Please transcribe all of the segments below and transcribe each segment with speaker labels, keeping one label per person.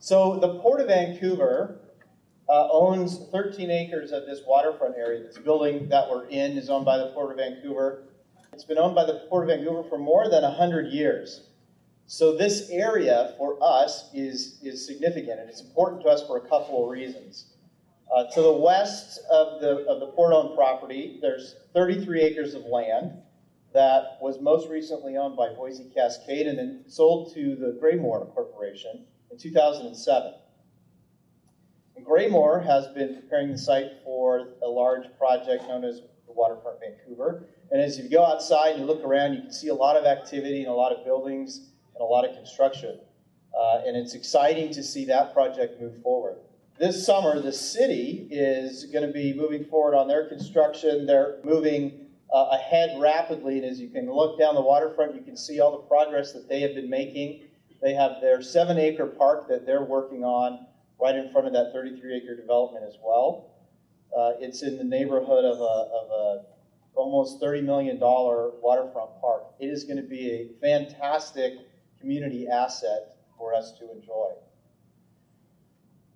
Speaker 1: So the Port of Vancouver owns 13 acres of this waterfront area. This building that we're in is owned by the Port of Vancouver. It's been owned by the Port of Vancouver for more than 100 years. So this area for us is significant, and it's important to us for a couple of reasons. To the west of the port-owned property, there's 33 acres of land that was most recently owned by Boise Cascade and then sold to the GreenWorks Corporation in 2007. And GreenWorks has been preparing the site for a large project known as the Waterfront Vancouver. And as you go outside and you look around, you can see a lot of activity and a lot of buildings and a lot of construction. And it's exciting to see that project move forward. This summer, the city is going to be moving forward on their construction. They're moving ahead rapidly, and as you can look down the waterfront, you can see all the progress that they have been making. They have their 7-acre park that they're working on right in front of that 33-acre development as well. It's in the neighborhood of a almost $30 million waterfront park. It is going to be a fantastic community asset for us to enjoy.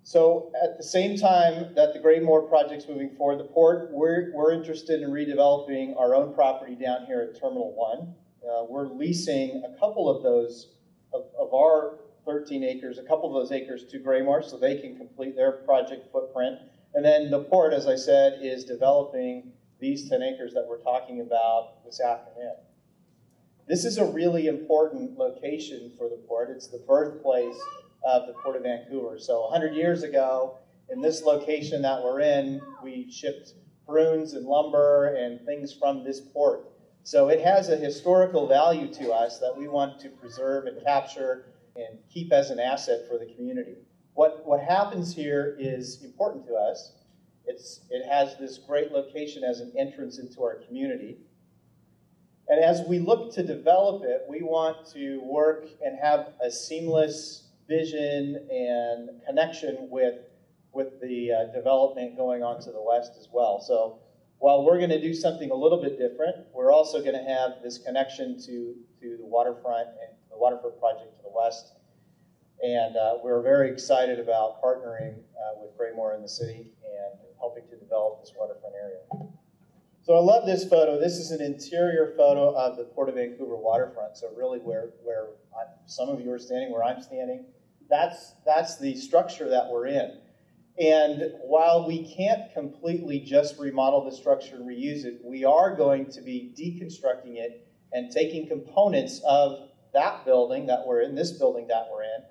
Speaker 1: So at the same time that the GreenWorks project's moving forward, the port, we're interested in redeveloping our own property down here at Terminal 1. We're leasing a couple of those, of our 13 acres, a couple of those acres to GreenWorks so they can complete their project footprint. And then the port, as I said, is developing these 10 acres that we're talking about this afternoon. This is a really important location for the port. It's the birthplace of the Port of Vancouver. So 100 years ago, in this location that we're in, we shipped prunes and lumber and things from this port. So it has a historical value to us that we want to preserve and capture and keep as an asset for the community. What happens here is important to us. It has this great location as an entrance into our community. And as we look to develop it, we want to work and have a seamless vision and connection with the development going on to the west as well. So while we're going to do something a little bit different, we're also going to have this connection to the waterfront and the waterfront project to the west. And we're very excited about partnering with GreenWorks in the city and helping to develop this waterfront area. So I love this photo. This is an interior photo of the Port of Vancouver waterfront. So really where some of you are standing, where I'm standing, that's the structure that we're in. And while we can't completely just remodel the structure and reuse it, we are going to be deconstructing it and taking components of that building that we're in, this building that we're in,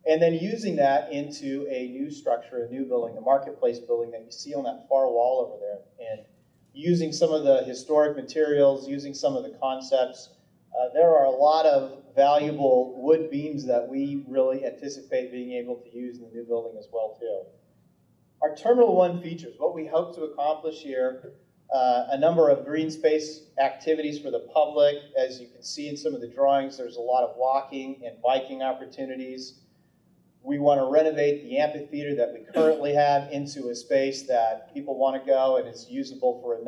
Speaker 1: and then using that into a new structure, a new building, the marketplace building that you see on that far wall over there. And using some of the historic materials, using some of the concepts, there are a lot of valuable wood beams that we really anticipate being able to use in the new building as well too. Our Terminal 1 features, what we hope to accomplish here, a number of green space activities for the public. As you can see in some of the drawings, there's a lot of walking and biking opportunities. We want to renovate the amphitheater that we currently have into a space that people want to go and it's usable for a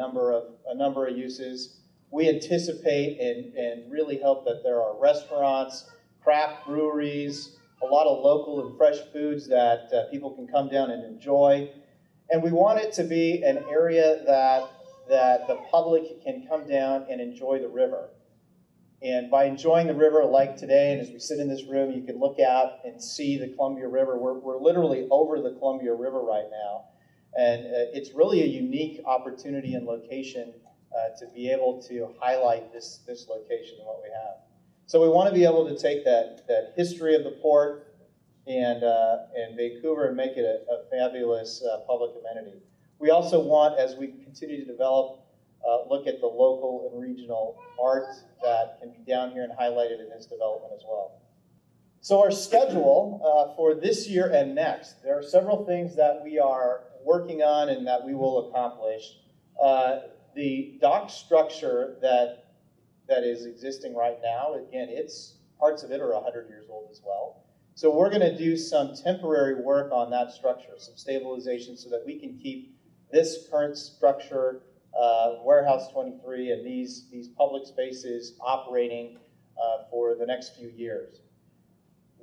Speaker 1: number of uses. We anticipate and really hope that there are restaurants, craft breweries, a lot of local and fresh foods that people can come down and enjoy. And we want it to be an area that the public can come down and enjoy the river. And by enjoying the river like today, and as we sit in this room, you can look out and see the Columbia River. We're literally over the Columbia River right now. And it's really a unique opportunity and location to be able to highlight this location and what we have. So we want to be able to take that history of the port and Vancouver and make it a fabulous public amenity. We also want, as we continue to develop, look at the local and regional art that can be down here and highlighted in this development as well. So our schedule for this year and next, there are several things that we are working on and that we will accomplish. The dock structure that is existing right now, again, parts of it are 100 years old as well. So we're going to do some temporary work on that structure, some stabilization, so that we can keep this current structure, Warehouse 23, and these public spaces operating for the next few years.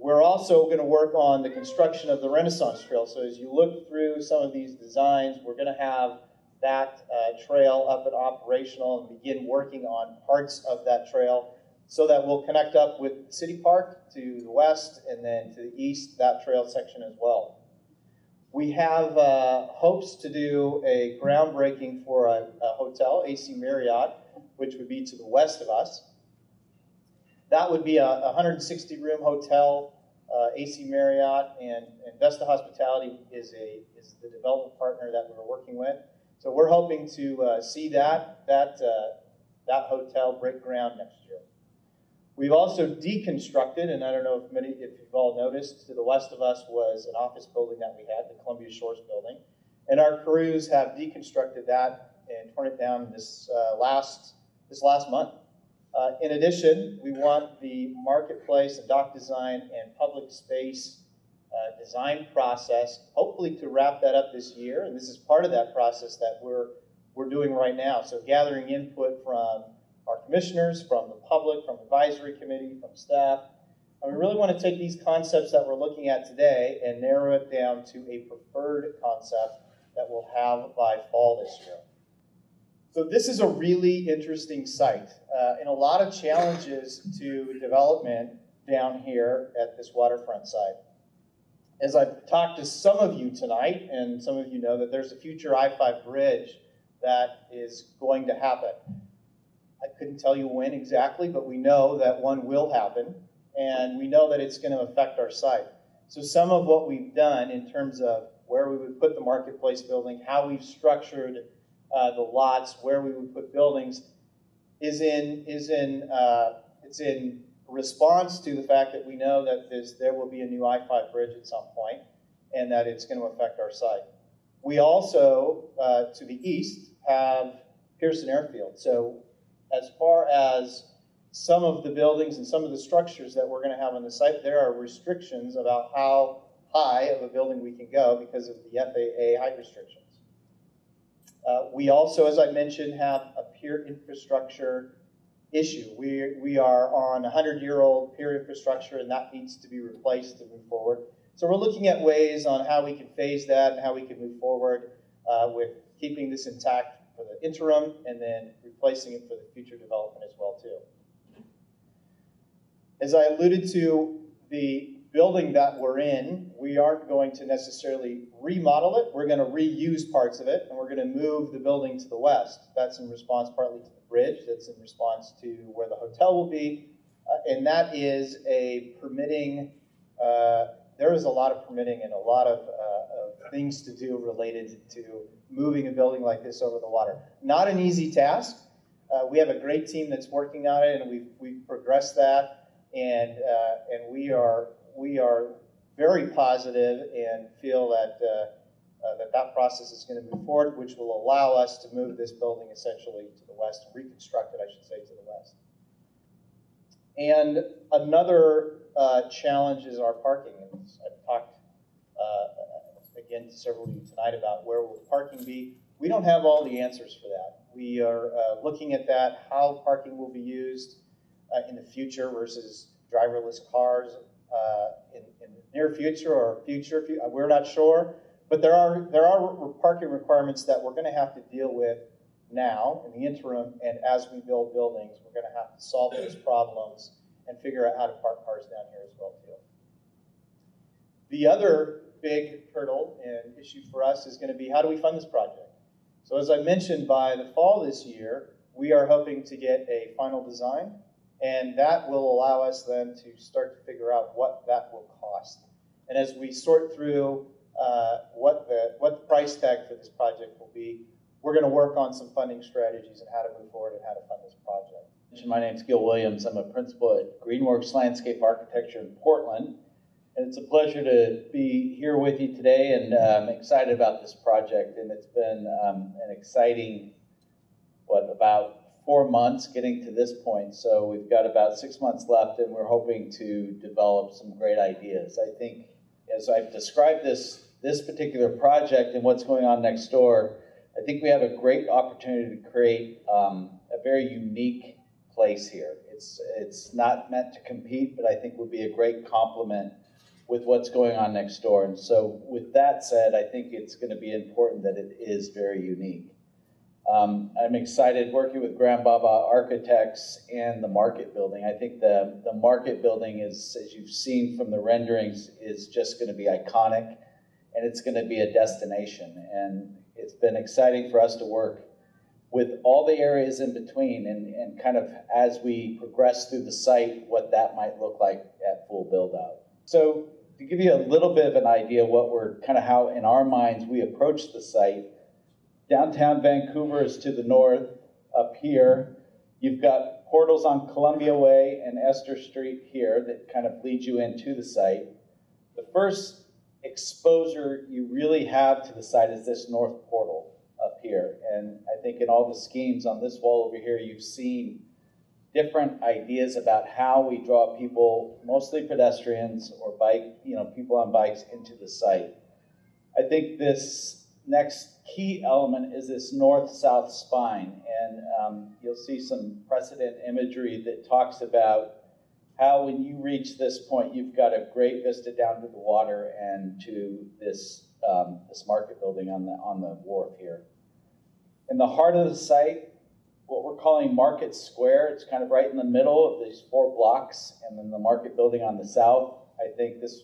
Speaker 1: We're also going to work on the construction of the Renaissance Trail. So as you look through some of these designs, we're going to have that trail up and operational and begin working on parts of that trail so that we'll connect up with City Park to the west and then to the east, that trail section as well. We have hopes to do a groundbreaking for a hotel, AC Marriott, which would be to the west of us. That would be a 160-room hotel. AC Marriott and Vesta Hospitality is the development partner that we're working with. So we're hoping to see that hotel break ground next year. We've also deconstructed, and I don't know if you've all noticed, to the west of us was an office building that we had, the Columbia Shores building. And our crews have deconstructed that and torn it down this last month. In addition, we want the marketplace and dock design and public space design process, hopefully to wrap that up this year. And this is part of that process that we're doing right now. So gathering input from our commissioners, from the public, from advisory committee, from staff. And we really want to take these concepts that we're looking at today and narrow it down to a preferred concept that we'll have by fall this year. So this is a really interesting site and a lot of challenges to development down here at this waterfront site. As I've talked to some of you tonight, and some of you know that there's a future I-5 bridge that is going to happen. I couldn't tell you when exactly, but we know that one will happen, and we know that it's going to affect our site. So some of what we've done in terms of where we would put the marketplace building, how we've structured the lots, where we would put buildings, it's in response to the fact that we know that there will be a new I-5 bridge at some point, and that it's going to affect our site. We also, to the east, have Pearson Airfield. So as far as some of the buildings and some of the structures that we're going to have on the site, there are restrictions about how high of a building we can go because of the FAA height restrictions. We also, as I mentioned, have a pier infrastructure issue. We are on a 100-year-old pier infrastructure, and that needs to be replaced to move forward. So we're looking at ways on how we can phase that and how we can move forward with keeping this intact for the interim and then replacing it for the future development as well too. As I alluded to, the building that we're in, we aren't going to necessarily remodel it. We're going to reuse parts of it, and we're going to move the building to the west. That's in response partly to the bridge. That's in response to where the hotel will be. And that is a permitting, there is a lot of permitting and a lot of things to do related to moving a building like this over the water. Not an easy task. We have a great team that's working on it, and we've progressed that, and we are very positive and feel that that process is going to move forward, which will allow us to move this building essentially to the west, reconstruct it, I should say, to the west. And another challenge is our parking. I've talked again to several of you tonight about where will parking be. We don't have all the answers for that. We are looking at that, how parking will be used in the future versus driverless cars in the near future or future. We're not sure, but there are parking requirements that we're going to have to deal with now in the interim, and as we build buildings, we're going to have to solve those problems and figure out how to park cars down here as well too. The other big hurdle and issue for us is going to be, how do we fund this project? So as I mentioned, by the fall this year, we are hoping to get a final design, and that will allow us then to start to figure out what that will cost. And as we sort through what the price tag for this project will be, we're going to work on some funding strategies and how to move forward and how to fund this project.
Speaker 2: My name's Gil Williams. I'm a principal at GreenWorks Landscape Architecture in Portland. And it's a pleasure to be here with you today, and I'm excited about this project. And it's been an exciting, about 4 months getting to this point. So we've got about 6 months left, and we're hoping to develop some great ideas. I think as I've described this particular project and what's going on next door, I think we have a great opportunity to create a very unique place here. It's not meant to compete, but I think would be a great complement with what's going on next door. And so with that said, I think it's going to be important that it is very unique. I'm excited working with Grand Baba Architects and the Market Building. I think the Market Building is, as you've seen from the renderings, is just going to be iconic, and it's going to be a destination. And it's been exciting for us to work with all the areas in between and kind of as we progress through the site, what that might look like at full build out. So to give you a little bit of an idea what we're kind of how in our minds we approach the site, downtown Vancouver is to the north up here. You've got portals on Columbia Way and Esther Street here that kind of lead you into the site. The first exposure you really have to the site is this north portal up here. And I think in all the schemes on this wall over here, you've seen different ideas about how we draw people, mostly pedestrians or people on bikes into the site. I think this next key element is this north-south spine. And you'll see some precedent imagery that talks about how when you reach this point, you've got a great vista down to the water and to this, this Market Building on the wharf here. In the heart of the site, what we're calling Market Square, it's kind of right in the middle of these 4 blocks, and then the Market Building on the south. I think this,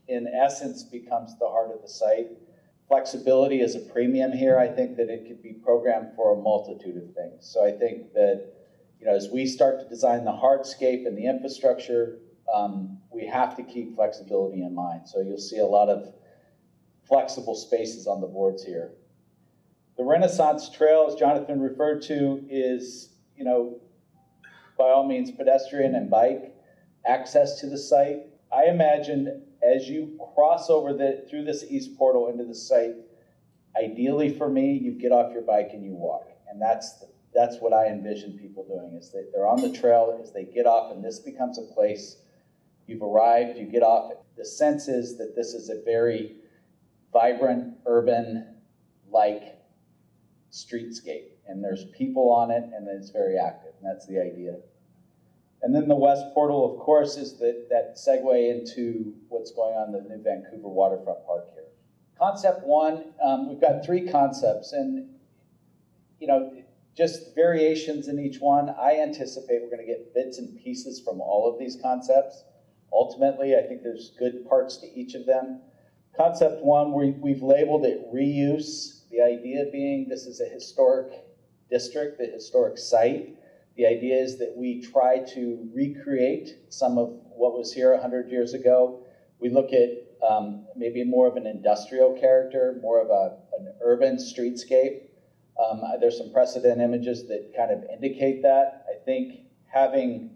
Speaker 2: in essence, becomes the heart of the site. Flexibility is a premium here. I think that it could be programmed for a multitude of things. So I think that, as we start to design the hardscape and the infrastructure, we have to keep flexibility in mind. So you'll see a lot of flexible spaces on the boards here. The Renaissance Trail, as Jonathan referred to, is, by all means, pedestrian and bike access to the site. I imagine as you cross over through this east portal into the site, ideally for me, you get off your bike and you walk. And that's what I envision people doing, is that they're on the trail, as they get off, and this becomes a place, you've arrived, you get off. The sense is that this is a very vibrant, urban-like streetscape, and there's people on it, and it's very active, and that's the idea. And then the west portal, of course, is that segue into what's going on in the new Vancouver Waterfront Park here. Concept 1, we've got 3 concepts, and just variations in each one. I anticipate we're going to get bits and pieces from all of these concepts. Ultimately, I think there's good parts to each of them. Concept 1, we've labeled it reuse. The idea being this is a historic district, a historic site. The idea is that we try to recreate some of what was here 100 years ago. We look at maybe more of an industrial character, more of an urban streetscape. There's some precedent images that kind of indicate that. I think having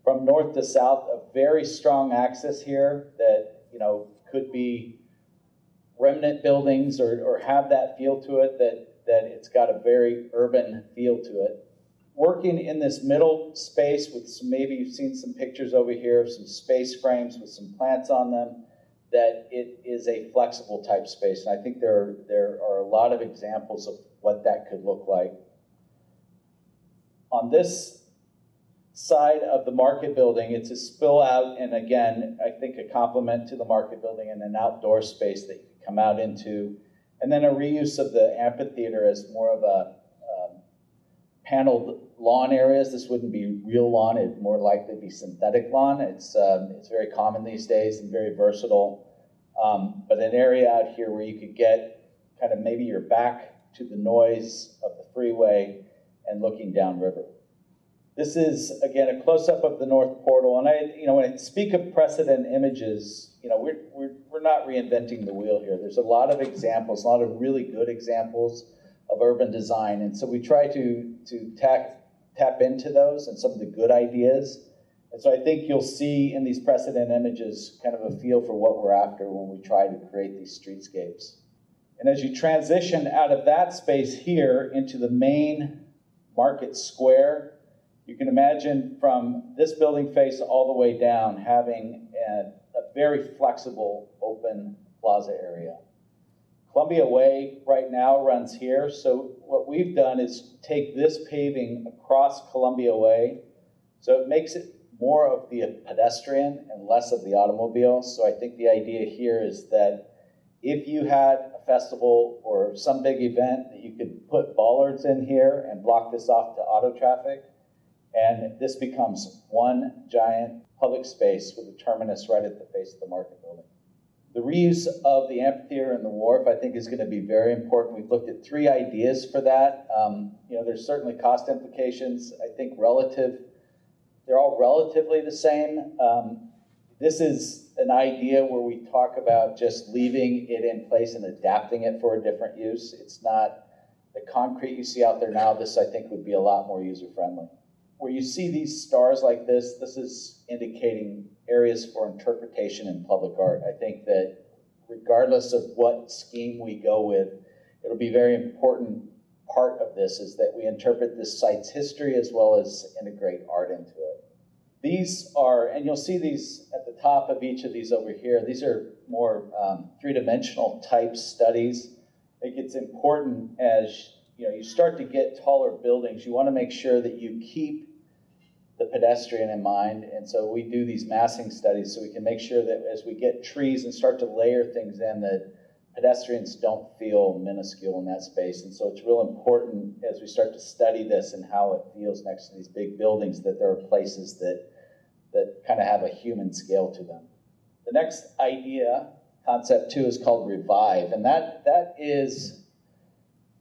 Speaker 2: from north to south a very strong axis here that could be remnant buildings or have that feel to it, that it's got a very urban feel to it. Working in this middle space with maybe you've seen some pictures over here of some space frames with some plants on them, that it is a flexible type space. And I think there are a lot of examples of what that could look like. On this side of the Market Building, it's a spill out, and again, I think a complement to the Market Building and an outdoor space that you can come out into, and then a reuse of the amphitheater as more of a paneled lawn areas. This wouldn't be real lawn, it'd more likely be synthetic lawn. It's very common these days and very versatile, but an area out here where you could get kind of maybe your back to the noise of the freeway and looking downriver. This is, again, a close-up of the north portal, and when I speak of precedent images, we're not reinventing the wheel here. There's a lot of examples, a lot of really good examples of urban design, and so we try to tap into those and some of the good ideas. And so I think you'll see in these precedent images kind of a feel for what we're after when we try to create these streetscapes. And as you transition out of that space here into the main Market Square, you can imagine from this building face all the way down having a very flexible open plaza area. Columbia Way right now runs here, so what we've done is take this paving across Columbia Way So it makes it more of the pedestrian and less of the automobile. So I think the idea here is that if you had a festival or some big event, that you could put bollards in here and block this off to auto traffic, and this becomes one giant public space with a terminus right at the face of the market building. The reuse of the amphitheater and the wharf, I think, is going to be very important. We've looked at 3 ideas for that. There's certainly cost implications. I think they're all relatively the same. This is an idea where we talk about just leaving it in place and adapting it for a different use. It's not the concrete you see out there now. This, I think, would be a lot more user-friendly. Where you see these stars like this is indicating areas for interpretation in public art. I think that regardless of what scheme we go with, it'll be a very important part of this is that we interpret this site's history as well as integrate art into it. These are, and you'll see these at the top of each of these over here, these are more three-dimensional type studies. I think it's important as you start to get taller buildings, you want to make sure that you keep the pedestrian in mind. And so we do these massing studies so we can make sure that as we get trees and start to layer things in, that pedestrians don't feel minuscule in that space. And so it's real important as we start to study this and how it feels next to these big buildings that there are places that kind of have a human scale to them. The next idea, concept 2, is called revive. And that is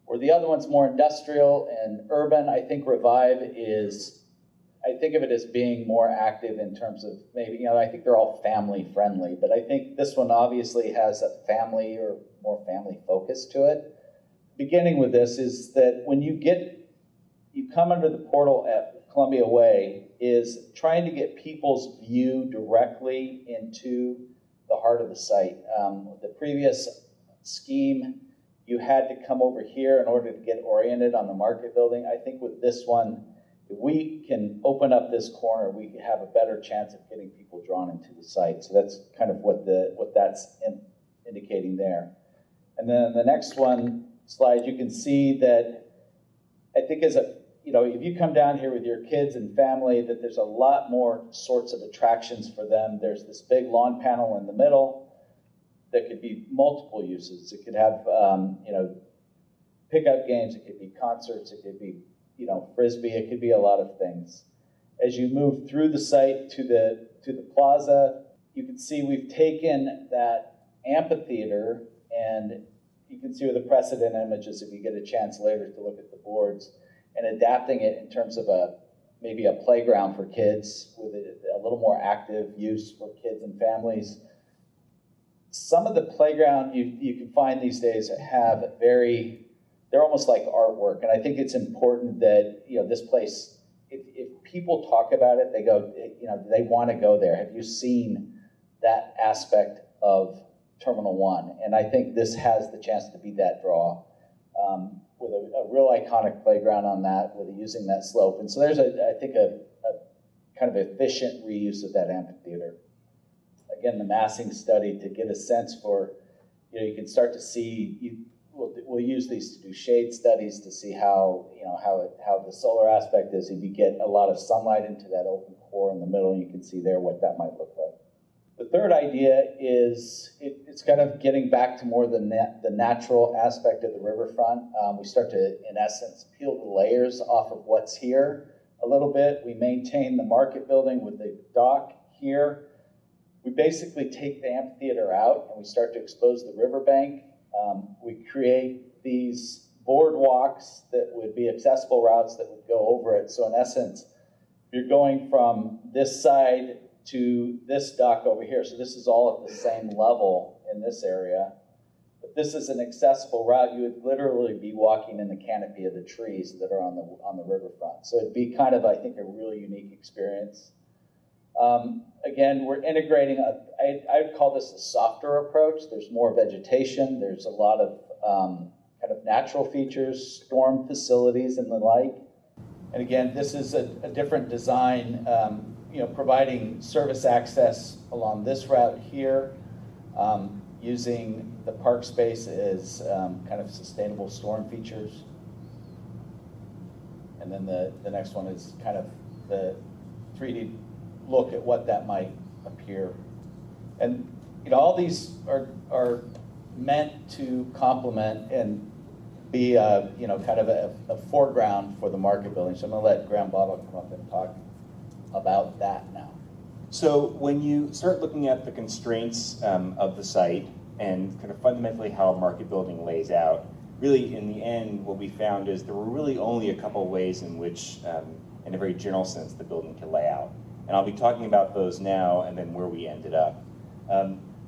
Speaker 2: where the other one's more industrial and urban. I think revive is, I think of it as being more active in terms of maybe, I think they're all family friendly, but I think this one obviously has a family or more family focus to it. Beginning with this is that when you come under the portal at Columbia Way, is trying to get people's view directly into the heart of the site. The previous scheme, you had to come over here in order to get oriented on the market building. I think with this one, if we can open up this corner, we have a better chance of getting people drawn into the site. So that's kind of what that's indicating there. And then the next slide, you can see that I think if you come down here with your kids and family, that there's a lot more sorts of attractions for them. There's this big lawn panel in the middle that could be multiple uses. It could have, pickup games. It could be concerts. It could be, Frisbee. It could be a lot of things. As you move through the site to the plaza, you can see we've taken that amphitheater, and you can see where the precedent images if you get a chance later to look at the boards, and adapting it in terms of maybe a playground for kids with a little more active use for kids and families. Some of the playground you can find these days they're almost like artwork, and I think it's important that this place, if people talk about it, they go, they want to go there. Have you seen that aspect of Terminal 1? And I think this has the chance to be that draw. With a real iconic playground on that, with using that slope. And so there's, I think, a kind of efficient reuse of that amphitheater. Again, the massing study to get a sense for, you can start to see, we'll use these to do shade studies to see how the solar aspect is. If you get a lot of sunlight into that open core in the middle, you can see there what that might look like. The third idea is it's kind of getting back to more the natural aspect of the riverfront. We start to, in essence, peel the layers off of what's here a little bit. We maintain the market building with the dock here. We basically take the amphitheater out and we start to expose the riverbank. We create these boardwalks that would be accessible routes that would go over it. So in essence, you're going from this side to this dock over here. So this is all at the same level in this area. But this is an accessible route. You would literally be walking in the canopy of the trees that are on the riverfront. So it'd be kind of, I think, a really unique experience. Again, we're integrating, I'd call this a softer approach. There's more vegetation. There's a lot of kind of natural features, storm facilities and the like. And again, this is a different design, providing service access along this route here, using the park space as kind of sustainable storm features. And then the next one is kind of the 3D look at what that might appear. And all these are meant to complement and be kind of a foreground for the market building. So I'm going to let Graham Bottle come up and talk about that now.
Speaker 3: So when you start looking at the constraints of the site and kind of fundamentally how a market building lays out, really in the end what we found is there were really only a couple of ways in which, in a very general sense, the building can lay out. And I'll be talking about those now and then where we ended up.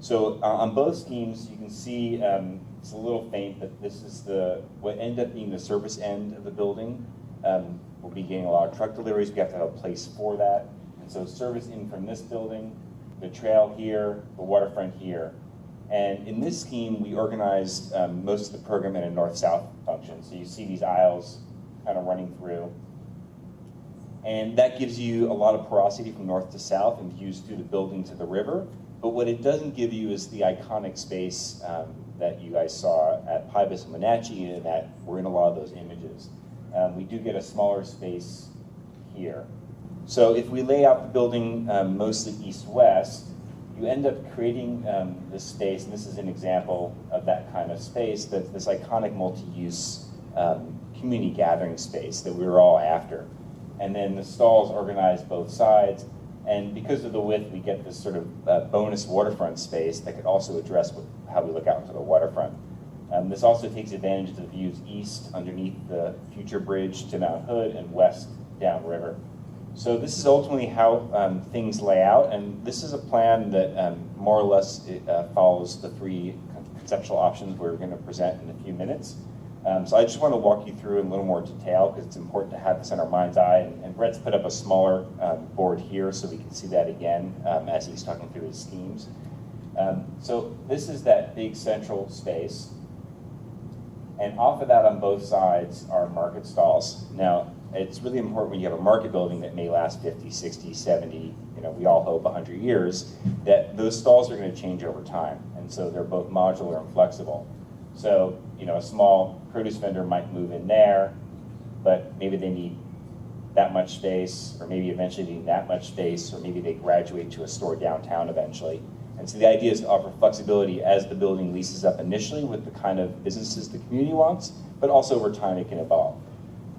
Speaker 3: So on both schemes you can see it's a little faint, but this is what ended up being the service end of the building. We'll be getting a lot of truck deliveries. We have to have a place for that. And so service in from this building, the trail here, the waterfront here. And in this scheme, we organized most of the program in a north-south function. So you see these aisles kind of running through. And that gives you a lot of porosity from north to south and views through the building to the river. But what it doesn't give you is the iconic space that you guys saw at Pybus and Wenatchee, and that were in a lot of those images. We do get a smaller space here. So if we lay out the building mostly east-west, you end up creating this space, and this is an example of that kind of space, this iconic multi-use community gathering space that we were all after. And then the stalls organize both sides, and because of the width, we get this sort of bonus waterfront space that could also address how we look out into the waterfront. This also takes advantage of the views east underneath the future bridge to Mount Hood and west downriver. So this is ultimately how things lay out, and this is a plan that more or less follows the three conceptual options we're going to present in a few minutes. So I just want to walk you through in a little more detail because it's important to have this in our mind's eye. And Brett's put up a smaller board here so we can see that again as he's talking through his schemes. So this is that big central space. And off of that on both sides are market stalls. Now, it's really important when you have a market building that may last 50, 60, 70, we all hope 100 years, that those stalls are going to change over time. And so they're both modular and flexible. So, a small produce vendor might move in there, but maybe they need that much space, or maybe eventually they need that much space, or maybe they graduate to a store downtown eventually. And so the idea is to offer flexibility as the building leases up initially with the kind of businesses the community wants, but also over time it can evolve.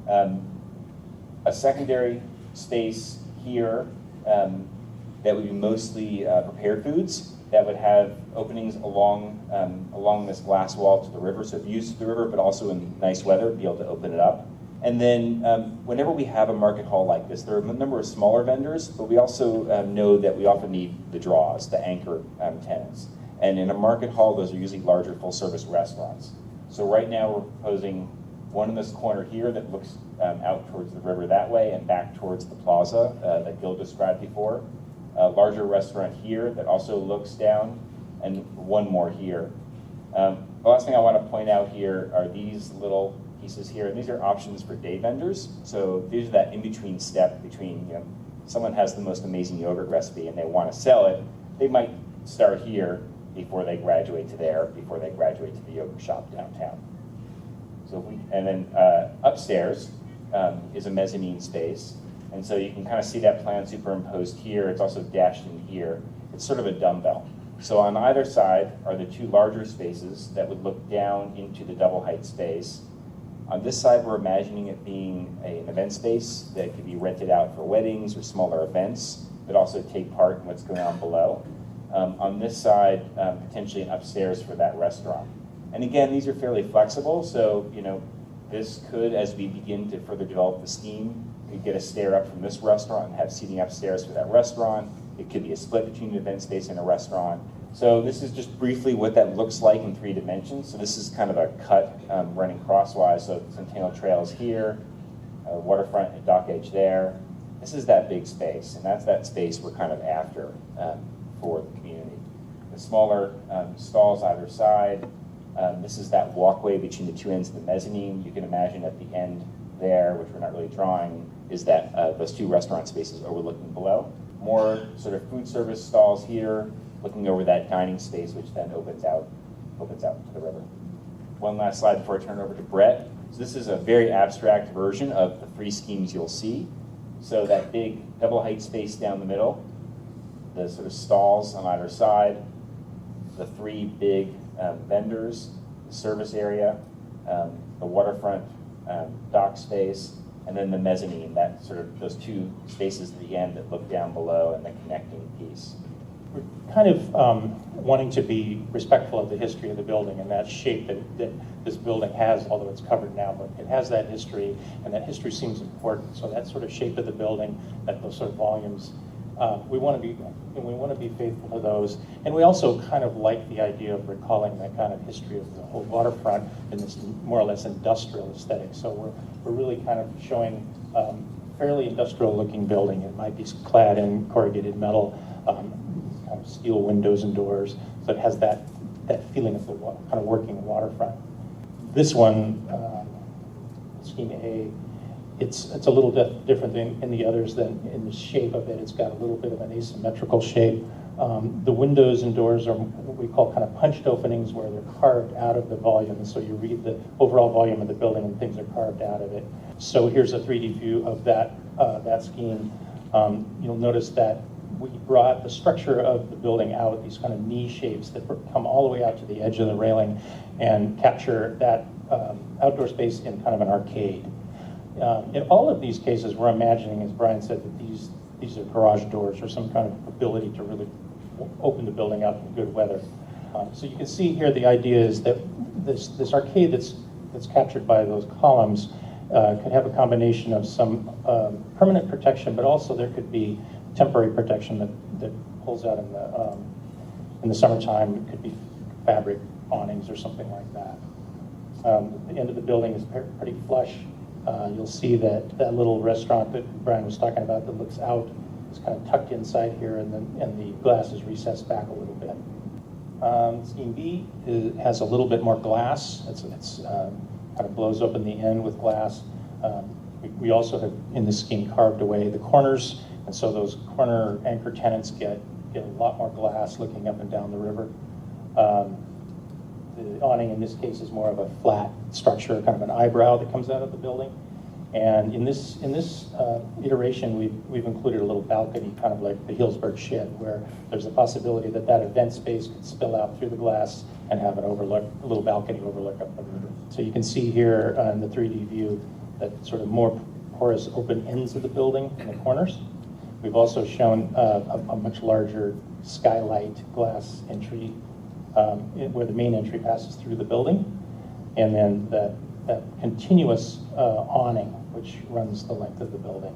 Speaker 3: A secondary space here that would be mostly prepared foods that would have openings along this glass wall to the river, so views to the river, but also in nice weather, be able to open it up. And then whenever we have a market hall like this, there are a number of smaller vendors, but we also know that we often need the draws, the anchor tenants. And in a market hall, those are usually larger full-service restaurants. So right now we're proposing one in this corner here that looks out towards the river that way and back towards the plaza that Gil described before. A larger restaurant here that also looks down, and one more here. The last thing I want to point out here are these little pieces here, and these are options for day vendors. So these are that in-between step between, someone has the most amazing yogurt recipe and they want to sell it, they might start here before they graduate to there, before they graduate to the yogurt shop downtown. So and then upstairs is a mezzanine space. And so you can kind of see that plan superimposed here. It's also dashed in here. It's sort of a dumbbell. So on either side are the two larger spaces that would look down into the double height space. On this side, we're imagining it being an event space that could be rented out for weddings or smaller events, but also take part in what's going on below. On this side, potentially an upstairs for that restaurant. And again, these are fairly flexible. So, this could, as we begin to further develop the scheme, we could get a stair up from this restaurant and have seating upstairs for that restaurant. It could be a split between an event space and a restaurant. So this is just briefly what that looks like in 3 dimensions. So this is kind of a cut running crosswise. So Centennial Trails here, waterfront and dock edge there. This is that big space, and that's that space we're kind of after for the community. The smaller stalls either side. This is that walkway between the two ends of the mezzanine. You can imagine at the end there, which we're not really drawing, is that those two restaurant spaces overlooking below. More sort of food service stalls here, looking over that dining space, which then opens out to the river. One last slide before I turn it over to Brett. So this is a very abstract version of the 3 schemes you'll see. So that big double height space down the middle, the sort of stalls on either side, the three big vendors, the service area, the waterfront dock space, and then the mezzanine, that sort of those two spaces at the end that look down below and the connecting piece.
Speaker 4: We're kind of wanting to be respectful of the history of the building and that shape that this building has, although it's covered now, but it has that history, and that history seems important. So that sort of shape of the building, that those sort of volumes, we want to be faithful to those. And we also kind of like the idea of recalling that kind of history of the whole waterfront in this more or less industrial aesthetic. So we're really kind of showing fairly industrial looking building. It might be clad in corrugated metal, kind of steel windows and doors. So it has that feeling of the kind of working waterfront. This one, scheme A, it's a little different in the others than in the shape of it. It's got a little bit of an asymmetrical shape. The windows and doors are what we call kind of punched openings, where they're carved out of the volume. And so you read the overall volume of the building and things are carved out of it. So here's a 3D view of that scheme. You'll notice that we brought the structure of the building out, these kind of knee shapes that come all the way out to the edge of the railing and capture that outdoor space in kind of an arcade. In all of these cases, we're imagining, as Brian said, that these are garage doors or some kind of ability to really open the building up in good weather. So you can see here the idea is that this arcade that's captured by those columns could have a combination of some permanent protection, but also there could be temporary protection that pulls out in the summertime. It could be fabric awnings or something like that. The end of the building is pretty flush. You'll see that little restaurant that Brian was talking about that looks out is kind of tucked inside here, and the glass is recessed back a little bit. Scheme B has a little bit more glass. It's kind of blows open the end with glass. We also have in this scheme carved away the corners, and so those corner anchor tenants get a lot more glass looking up and down the river. The awning in this case is more of a flat structure, kind of an eyebrow that comes out of the building. And in this iteration, we've included a little balcony, kind of like the Healdsburg shed, where there's a possibility that event space could spill out through the glass and have a little balcony overlook up the river. So you can see here in the 3D view that sort of more porous open ends of the building in the corners. We've also shown a much larger skylight glass entry where the main entry passes through the building, and then that continuous awning which runs the length of the building.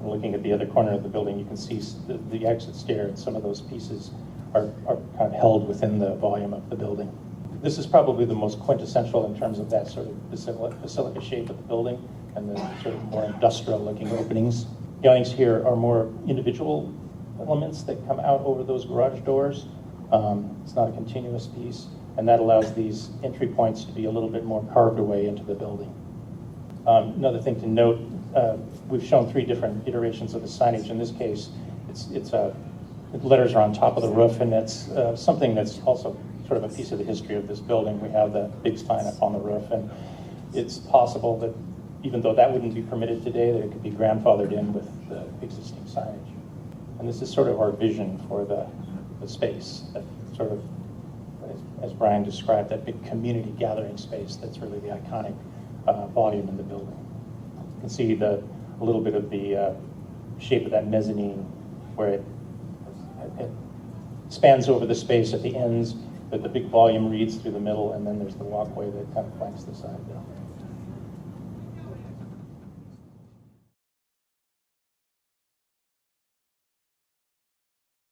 Speaker 4: And looking at the other corner of the building, you can see the exit stair, and some of those pieces are kind of held within the volume of the building. This is probably the most quintessential in terms of that sort of basilica shape of the building and the sort of more industrial looking openings. The awnings here are more individual elements that come out over those garage doors. It's not a continuous piece, and that allows these entry points to be a little bit more carved away into the building. Another thing to note, we've shown 3 different iterations of the signage. In this case, the letters are on top of the roof, and that's something that's also sort of a piece of the history of this building. We have the big sign up on the roof, and it's possible that even though that wouldn't be permitted today, that it could be grandfathered in with the existing signage. And this is sort of our vision for the space, that sort of, as Brian described, that big community gathering space that's really the iconic volume in the building. You can see a little bit of the shape of that mezzanine, where it spans over the space at the ends, but the big volume reads through the middle, and then there's the walkway that kind of flanks the side there.